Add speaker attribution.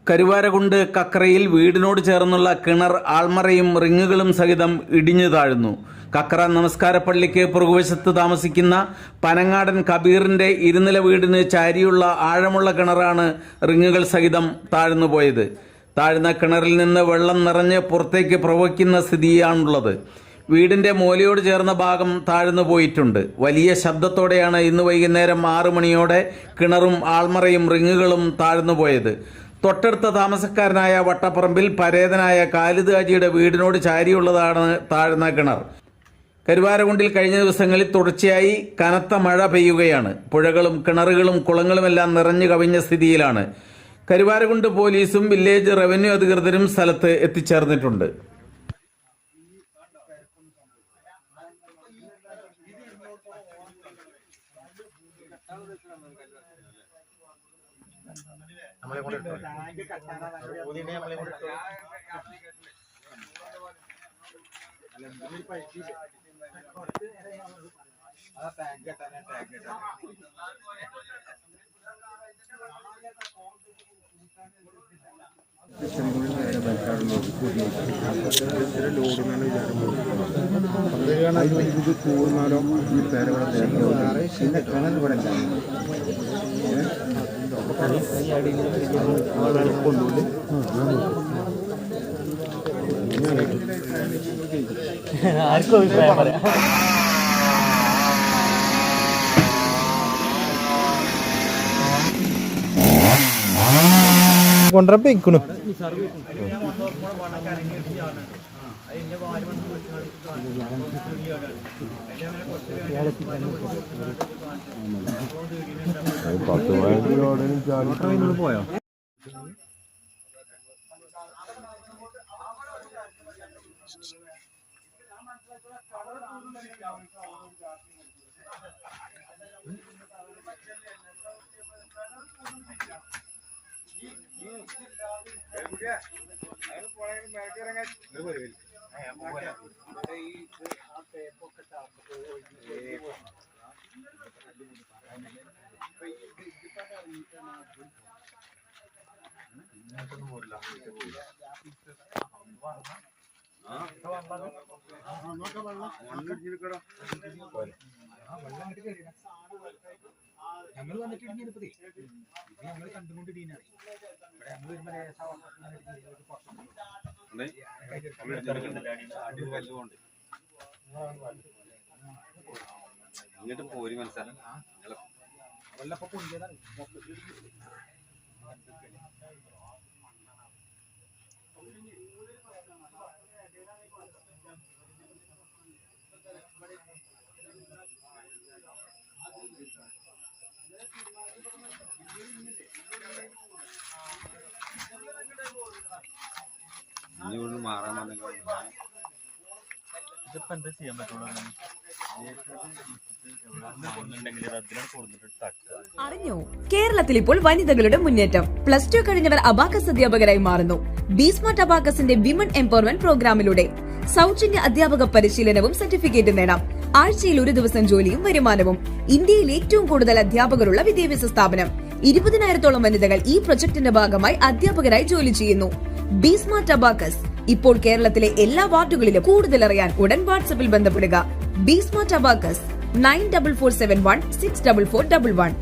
Speaker 1: കരുവാരകുണ്ട് കക്കറയിൽ വീടിനോട് ചേർന്നുള്ള കിണർ ആൾമറയും റിങ്ങുകളും സഹിതം ഇടിഞ്ഞു താഴ്ന്നു. കക്കറ നമസ്കാരപ്പള്ളിക്ക് പുറകുവശത്ത് താമസിക്കുന്ന പനങ്ങാടൻ കബീറിന്റെ ഇരുനില വീടിന് ചാരിയുള്ള ആഴമുള്ള കിണറാണ് റിങ്ങുകൾ സഹിതം താഴ്ന്നുപോയത്. താഴ്ന്ന കിണറിൽ നിന്ന് വെള്ളം നിറഞ്ഞ് പുറത്തേക്ക് പ്രവഹിക്കുന്ന സ്ഥിതിയാണുള്ളത്. വീടിന്റെ മൂലയോട് ചേർന്ന ഭാഗം താഴ്ന്നു പോയിട്ടുണ്ട്. വലിയ ശബ്ദത്തോടെയാണ് ഇന്ന് വൈകുന്നേരം 6 മണിയോടെ കിണറും ആൾമറയും റിങ്ങുകളും താഴ്ന്നുപോയത്. തൊട്ടടുത്ത താമസക്കാരനായ വട്ടപ്പറമ്പിൽ പരേതനായ ഖാലിദ് ഹാജിയുടെ വീടിനോട് ചാരിയുള്ളതാണ് താഴ്ന്ന കിണർ. കരുവാരകുണ്ടിൽ കഴിഞ്ഞ ദിവസങ്ങളിൽ തുടർച്ചയായി കനത്ത മഴ പെയ്യുകയാണ്. പുഴകളും കിണറുകളും കുളങ്ങളുമെല്ലാം നിറഞ്ഞു കവിഞ്ഞ സ്ഥിതിയിലാണ്. കരുവാരകുണ്ട് പോലീസും വില്ലേജ് റവന്യൂ അധികൃതരും സ്ഥലത്ത് എത്തിച്ചേർന്നിട്ടുണ്ട്.
Speaker 2: ഇത് കൂർന്നാലോ ഈ പേരവിടെ പിന്നെ കിണർ ഇവിടെ
Speaker 3: ആർക്കും അഭിപ്രായം പറയാം. കൊണ്ടപ്പോ ഇക്കണു പോയോ? ഞങ്ങൾ വന്നിട്ട് ഇടിഞ്ഞിരുപ്പതേ ഞങ്ങൾ കണ്ടുകൊണ്ടിരിക്കുകയാണ്.
Speaker 4: ഇങ്ങോട്ട് പോരി മനസ്സിലായി
Speaker 3: വെള്ളപ്പൊക്കം കൊണ്ടിയതാണ്.
Speaker 4: ഇനി കൊണ്ട് മാറാൻ
Speaker 3: ഇതിപ്പോ എന്താ ചെയ്യാൻ പറ്റുള്ളൂ?
Speaker 5: അറിഞ്ഞോ, കേരളത്തിൽ ഇപ്പോൾ വനിതകളുടെ മുന്നേറ്റം. +2 കഴിഞ്ഞവർ അബാക്കസ് അധ്യാപകരായി മാറുന്നു. ബീസ്മാർട്ട് അബാക്കസിന്റെ വിമൻ എംപവർമെന്റ് പ്രോഗ്രാമിലൂടെ സൗജന്യ അധ്യാപക പരിശീലനവും സർട്ടിഫിക്കറ്റും നേടാം. ആഴ്ചയിൽ 1 ദിവസം ജോലിയും വരുമാനവും. ഇന്ത്യയിൽ ഏറ്റവും കൂടുതൽ അധ്യാപകരുള്ള വിദ്യാഭ്യാസ സ്ഥാപനം. 20,000-ഓളം വനിതകൾ ഈ പ്രൊജക്ടിന്റെ ഭാഗമായി അധ്യാപകരായി ജോലി ചെയ്യുന്നു. ബീസ്മാർട്ട് അബാക്കസ് ഇപ്പോൾ കേരളത്തിലെ എല്ലാ വാർഡുകളിലും. കൂടുതൽ അറിയാൻ ഉടൻ വാട്സ്ആപ്പിൽ ബന്ധപ്പെടുക. Be Smart abacus 9447164411.